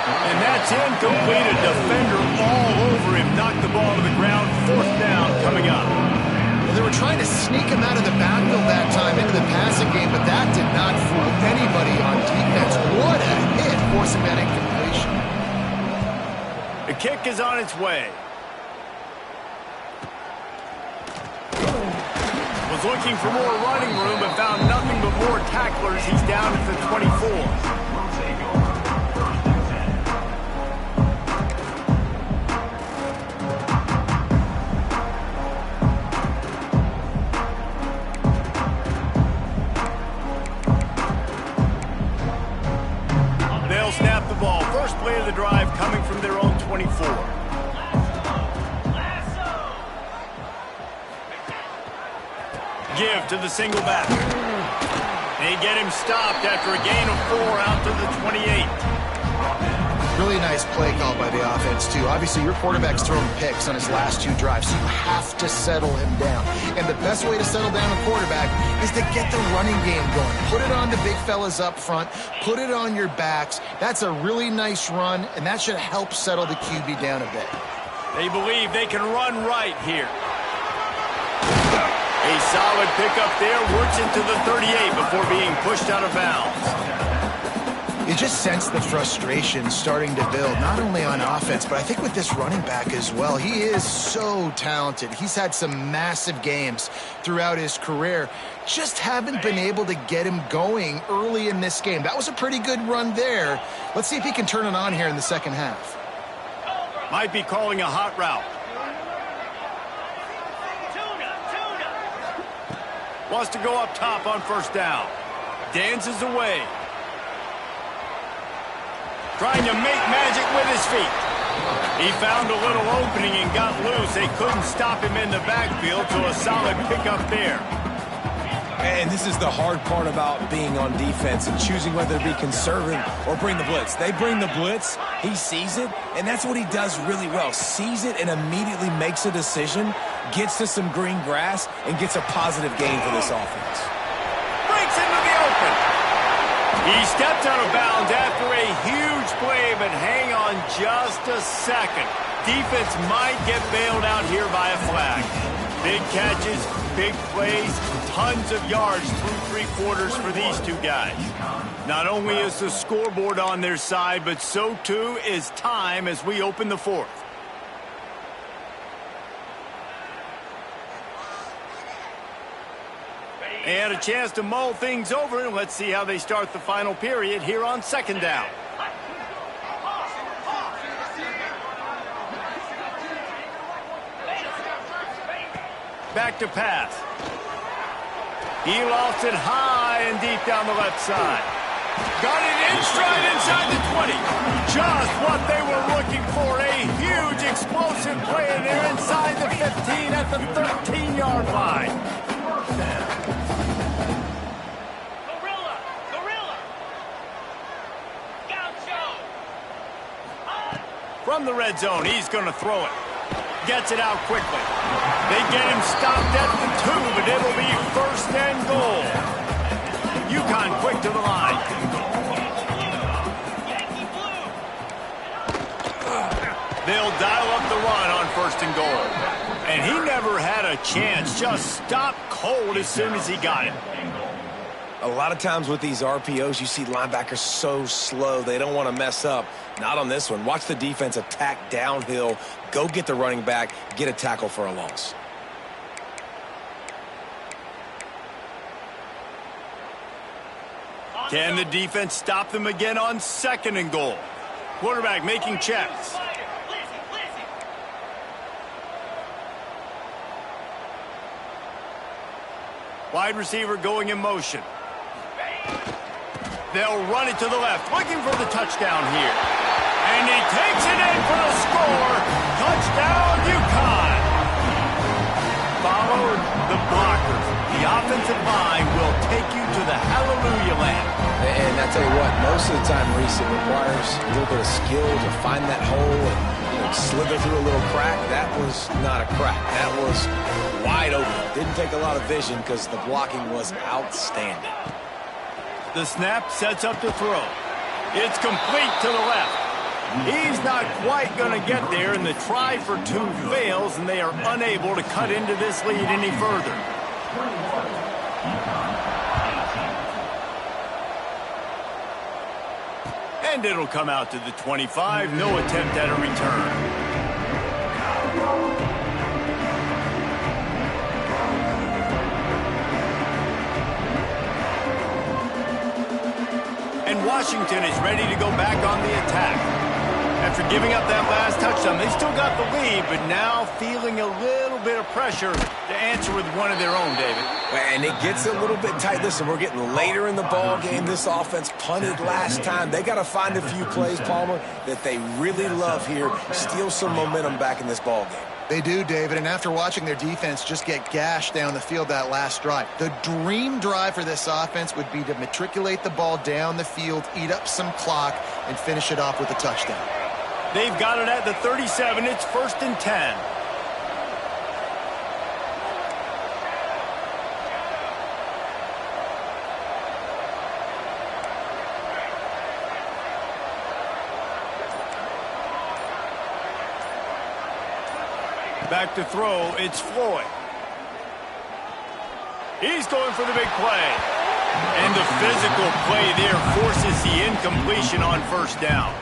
And that's incomplete. A defender all over him. Knocked the ball to the ground. Fourth down coming up. Well, they were trying to sneak him out of the backfield that time into the passing game, but that did not fool anybody on defense. What a hit, forcing that incompletion. The kick is on its way. Was looking for more running room, but found nothing but more tacklers. He's down at the 24. They'll snap the ball. First play of the drive coming from their own 24. Give to the single back. They get him stopped after a gain of 4 out to the 28. Really nice play call by the offense, too. Obviously, your quarterback's thrown picks on his last 2 drives, so you have to settle him down. And the best way to settle down a quarterback is to get the running game going. Put it on the big fellas up front. Put it on your backs. That's a really nice run, and that should help settle the QB down a bit. They believe they can run right here. A solid pickup there, works into the 38 before being pushed out of bounds. You just sense the frustration starting to build, not only on offense, but I think with this running back as well. He is so talented. He's had some massive games throughout his career. Just haven't been able to get him going early in this game. That was a pretty good run there. Let's see if he can turn it on here in the second half. Might be calling a hot route. Wants to go up top on first down. Dances away. Trying to make magic with his feet. He found a little opening and got loose. They couldn't stop him in the backfield, so a solid pickup there. And this is the hard part about being on defense and choosing whether to be conservative or bring the blitz. They bring the blitz, he sees it, and that's what he does really well. Sees it and immediately makes a decision, gets to some green grass, and gets a positive gain for this offense. Breaks into the open. He stepped out of bounds after a huge play, but hang on just a second. Defense might get bailed out here by a flag. Big catches, big plays, tons of yards through 3 quarters for these two guys. Not only is the scoreboard on their side, but so too is time as we open the 4th. And a chance to mull things over, and let's see how they start the final period here on second down. Back to pass. He lost it high and deep down the left side. Got it in stride inside the 20. Just what they were looking for. A huge explosive play, and they're inside the 15 at the 13-yard line. From the red zone, he's going to throw it. Gets it out quickly. They get him stopped at the 2, but it'll be first and goal. UConn quick to the line. They'll dial up the run on first and goal. And he never had a chance. Just stopped cold as soon as he got it. A lot of times with these RPOs, you see linebackers so slow, they don't want to mess up. Not on this one. Watch the defense attack downhill, go get the running back, get a tackle for a loss. Can the defense stop them again on 2nd and goal? Quarterback making checks. Wide receiver going in motion. They'll run it to the left, looking for the touchdown here. And he takes it in for the score. Touchdown, UConn. Follow the blockers. The offensive line will take you to the hallelujah land. And I tell you what, most of the time, Reese, it requires a little bit of skill to find that hole and slither through a little crack. That was not a crack. That was wide open. Didn't take a lot of vision because the blocking was outstanding. The snap sets up to throw. It's complete to the left. He's not quite going to get there, and the try for 2 fails, and they are unable to cut into this lead any further. And it'll come out to the 25. No attempt at a return. And Washington is ready to go back on the attack. After giving up that last touchdown, they still got the lead, but now feeling a little bit of pressure to answer with one of their own, David. And it gets a little bit tight. Listen, we're getting later in the ball game. This offense punted last time. They got to find a few plays, Palmer, that they really love here. Steal some momentum back in this ball game. They do, David, and after watching their defense just get gashed down the field that last drive, the dream drive for this offense would be to matriculate the ball down the field, eat up some clock, and finish it off with a touchdown. They've got it at the 37. It's 1st and 10. Back to throw, it's Floyd. He's going for the big play. And the physical play there forces the incompletion on 1st down.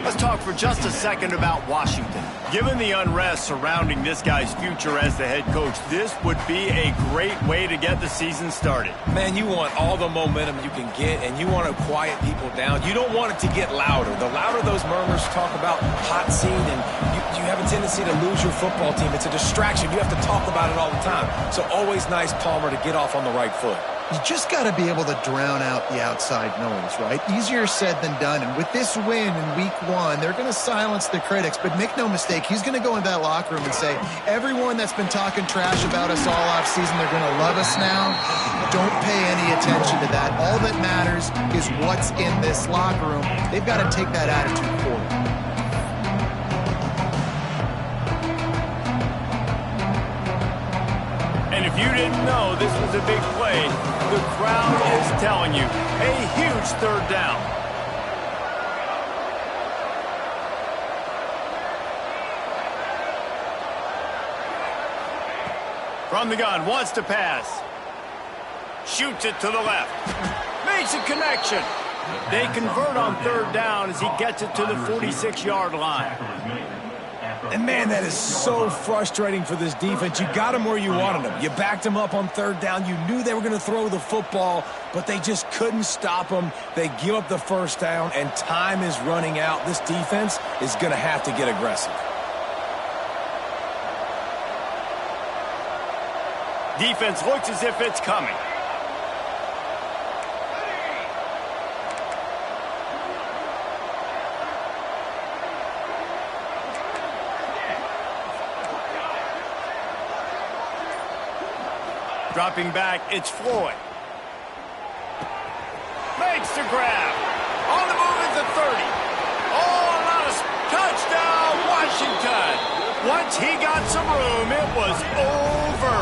Let's talk for just a second about Washington. Given the unrest surrounding this guy's future as the head coach, this would be a great way to get the season started. Man, you want all the momentum you can get, and you want to quiet people down. You don't want it to get louder. The louder those murmurs talk about hot seat, and you have a tendency to lose your football team. It's a distraction. You have to talk about it all the time. So always nice, Palmer, to get off on the right foot. You just got to be able to drown out the outside noise, right? Easier said than done. And with this win in week 1, they're going to silence the critics. But make no mistake, he's going to go into that locker room and say, everyone that's been talking trash about us all offseason, they're going to love us now. Don't pay any attention to that. All that matters is what's in this locker room. They've got to take that attitude forward. And if you didn't know this was a big play, the crowd is telling you, a huge 3rd down. From the gun, wants to pass. Shoots it to the left. Makes a connection. They convert on 3rd down as he gets it to the 46-yard line. And, man, that is so frustrating for this defense. You got them where you wanted them. You backed them up on 3rd down. You knew they were going to throw the football, but they just couldn't stop them. They give up the 1st down, and time is running out. This defense is going to have to get aggressive. Defense looks as if it's coming. Dropping back, it's Floyd. Makes the grab. On the move at the 30. Oh, not a touchdown, Washington. Once he got some room, it was over.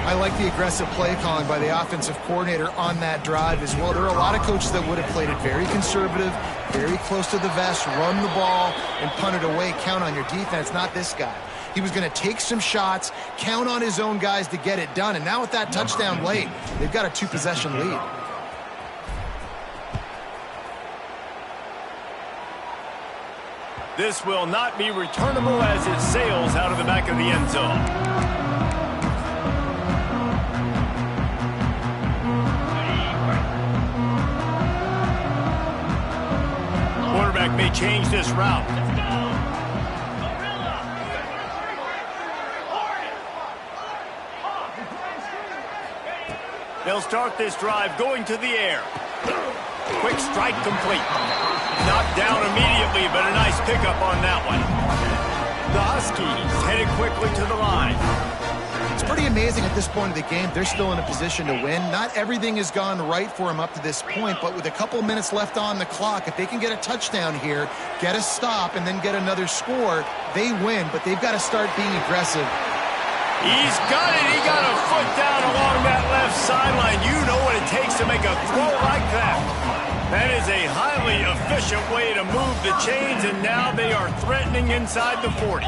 I like the aggressive play calling by the offensive coordinator on that drive as well. There are a lot of coaches that would have played it very conservative, very close to the vest, run the ball, and punt it away. Count on your defense, not this guy. He was going to take some shots, count on his own guys to get it done. And now with that touchdown late, they've got a 2-possession lead. This will not be returnable as it sails out of the back of the end zone. may change this route. They'll start this drive going to the air. Quick strike complete. Knocked down immediately, but a nice pickup on that one. The Huskies headed quickly to the line. It's pretty amazing at this point of the game. They're still in a position to win. Not everything has gone right for them up to this point, but with a couple minutes left on the clock, if they can get a touchdown here, get a stop, and then get another score, they win, but they've got to start being aggressive. He's got it. He got a foot down along that left sideline. You know what it takes to make a throw like that. That is a highly efficient way to move the chains, and now they are threatening inside the 40.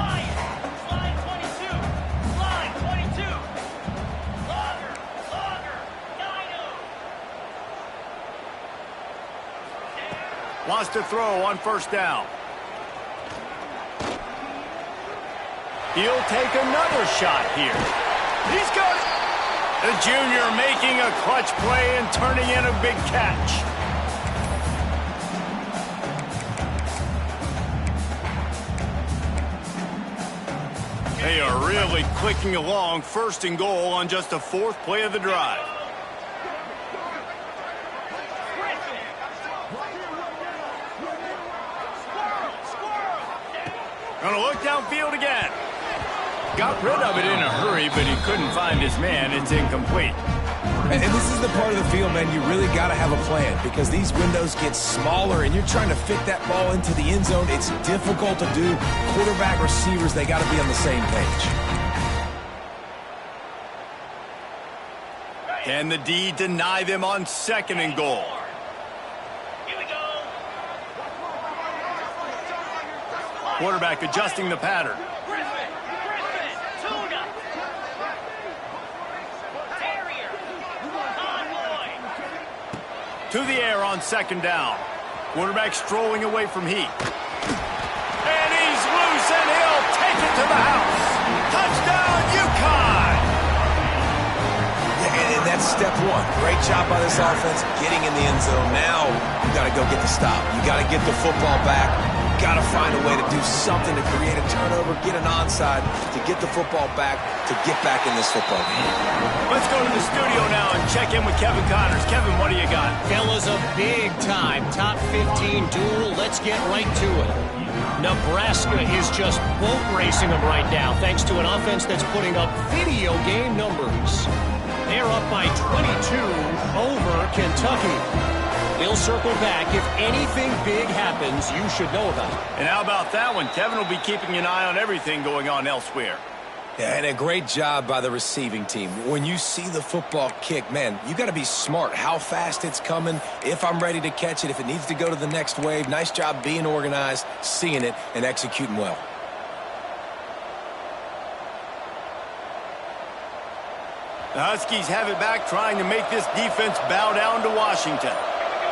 Wants to throw on first down. He'll take another shot here. He's got it. The junior making a clutch play and turning in a big catch. They are really clicking along, first and goal on just the fourth play of the drive. Gonna look downfield again. Got rid of it in a hurry, but he couldn't find his man. It's incomplete. And this is the part of the field, man, you really got to have a plan because these windows get smaller and you're trying to fit that ball into the end zone. It's difficult to do. Quarterback, receivers, they got to be on the same page. Can the D deny them on second and goal? Quarterback adjusting the pattern. To the air on second down. Quarterback strolling away from heat. And he's loose, and he'll take it to the house. Touchdown, UConn! Yeah, and that's step one. Great job by this offense getting in the end zone. Now you got to go get the stop. You got to get the football back. Got to find a way to do something to create a turnover, get an onside, to get the football back, to get back in this football game. Let's go to the studio now and check in with Kevin Connors. Kevin, what do you got? Fellas, a big-time top 15 duel. Let's get right to it. Nebraska is just boat racing them right now, thanks to an offense that's putting up video game numbers. They're up by 22 over Kentucky. We'll circle back. If anything big happens, you should know about it. And how about that one? Kevin will be keeping an eye on everything going on elsewhere. Yeah, and a great job by the receiving team. When you see the football kick, man, you got to be smart. How fast it's coming, if I'm ready to catch it, if it needs to go to the next wave. Nice job being organized, seeing it, and executing well. The Huskies have it back, trying to make this defense bow down to Washington.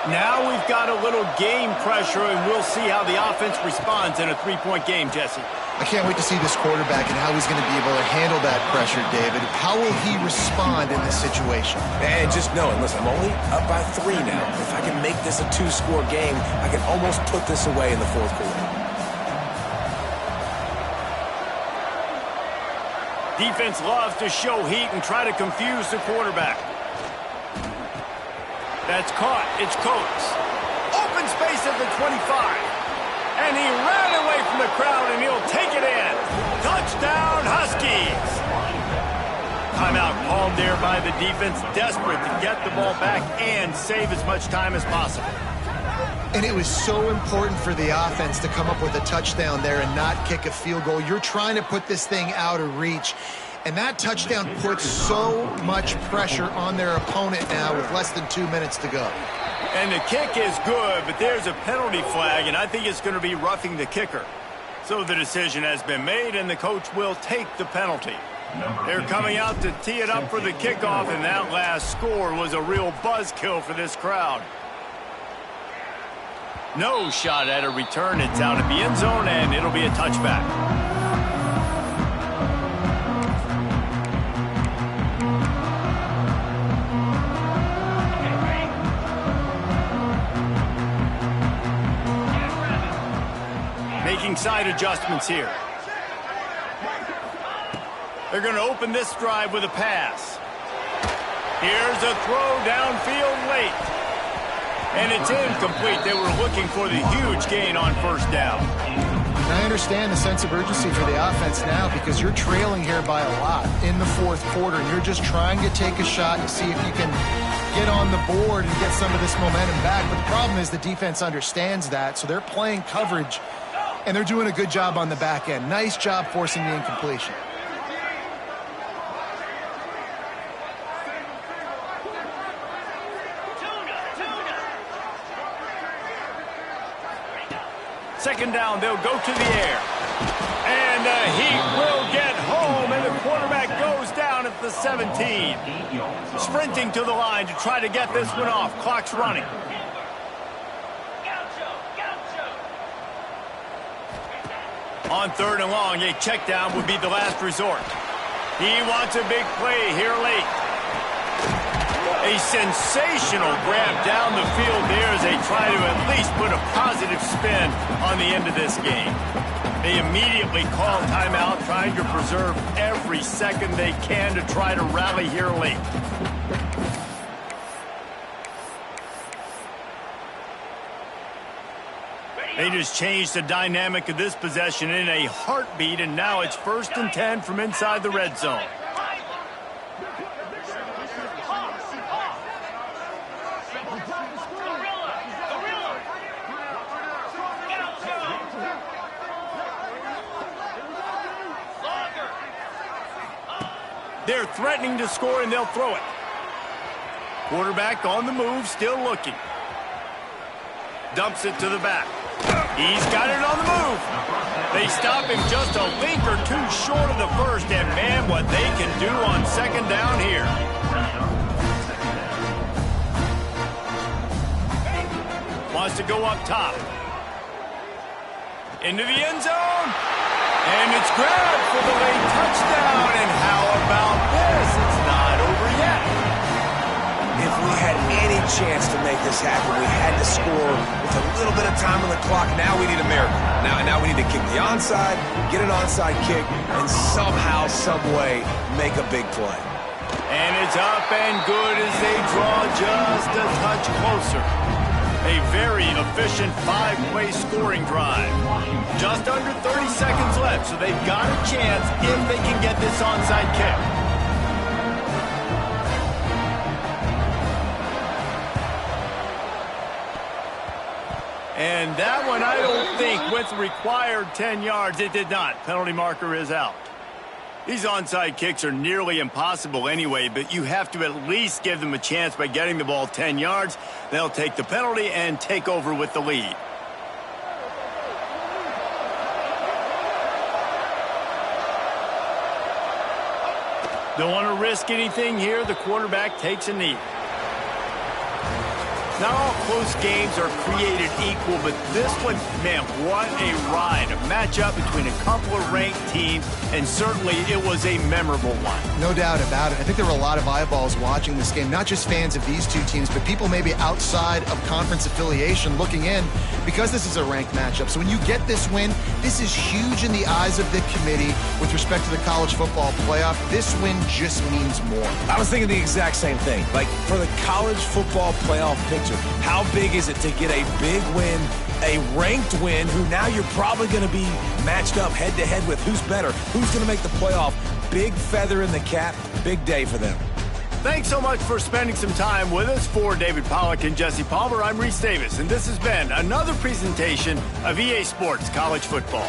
Now we've got a little game pressure, and we'll see how the offense responds in a three-point game, Jesse. I can't wait to see this quarterback and how he's going to be able to handle that pressure, David. How will he respond in this situation? And just knowing, listen, I'm only up by 3 now. If I can make this a 2-score game, I can almost put this away in the fourth quarter. Defense loves to show heat and try to confuse the quarterback. That's caught. It's Coates. Open space at the 25. And he ran away from the crowd, and he'll take it in. Touchdown, Huskies. Timeout called there by the defense, desperate to get the ball back and save as much time as possible. And it was so important for the offense to come up with a touchdown there and not kick a field goal. You're trying to put this thing out of reach. And that touchdown puts so much pressure on their opponent now with less than 2 minutes to go. And the kick is good, but there's a penalty flag, and I think it's going to be roughing the kicker. So the decision has been made, and the coach will take the penalty. They're coming out to tee it up for the kickoff, and that last score was a real buzzkill for this crowd. No shot at a return. It's out of the end zone, and it'll be a touchback. side adjustments here. They're going to open this drive with a pass. Here's a throw downfield late. And it's incomplete. They were looking for the huge gain on first down. And I understand the sense of urgency for the offense now because you're trailing here by a lot in the fourth quarter, and you're just trying to take a shot and see if you can get on the board and get some of this momentum back. But the problem is the defense understands that, so they're playing coverage, and they're doing a good job on the back end. Nice job forcing the incompletion. Second down, they'll go to the air. And the Heat will get home, and the quarterback goes down at the 17. Sprinting to the line to try to get this one off. Clock's running. On third and long, a check down would be the last resort. He wants a big play here late. A sensational grab down the field there as they try to at least put a positive spin on the end of this game. They immediately call timeout, trying to preserve every second they can to try to rally here late. They just changed the dynamic of this possession in a heartbeat, and now it's 1st and 10 from inside the red zone. They're threatening to score, and they'll throw it. Quarterback on the move, still looking. Dumps it to the back. He's got it on the move. They stop him just a link or two short of the first, and man, what they can do on second down here. Wants to go up top. Into the end zone. And it's grabbed for the late touchdown. And how about this? It's not over yet. If we had any chance to make this happen, we had to score with a little bit of time on the clock. Now we need a miracle. Now we need to kick the onside, get an onside kick, and somehow, some way, make a big play. And it's up and good as they draw just a touch closer. A very efficient 5-play scoring drive. Just under 30 seconds left, so they've got a chance if they can get this onside kick. And that one, I don't think, with the required 10 yards, it did not. Penalty marker is out. These onside kicks are nearly impossible anyway, but you have to at least give them a chance by getting the ball 10 yards. They'll take the penalty and take over with the lead. Don't want to risk anything here. The quarterback takes a knee. Not all close games are created equal, but this one, man, what a ride. A matchup between a couple of ranked teams, and certainly it was a memorable one. No doubt about it. I think there were a lot of eyeballs watching this game, not just fans of these two teams, but people maybe outside of conference affiliation looking in because this is a ranked matchup. So when you get this win, this is huge in the eyes of the committee with respect to the college football playoff. This win just means more. I was thinking the exact same thing. Like, for the college football playoff picture, how big is it to get a big win, a ranked win, who now you're probably going to be matched up head-to-head with who's better, who's going to make the playoff. Big feather in the cap, big day for them. Thanks so much for spending some time with us. For David Pollack and Jesse Palmer, I'm Reese Davis, and this has been another presentation of EA Sports College Football.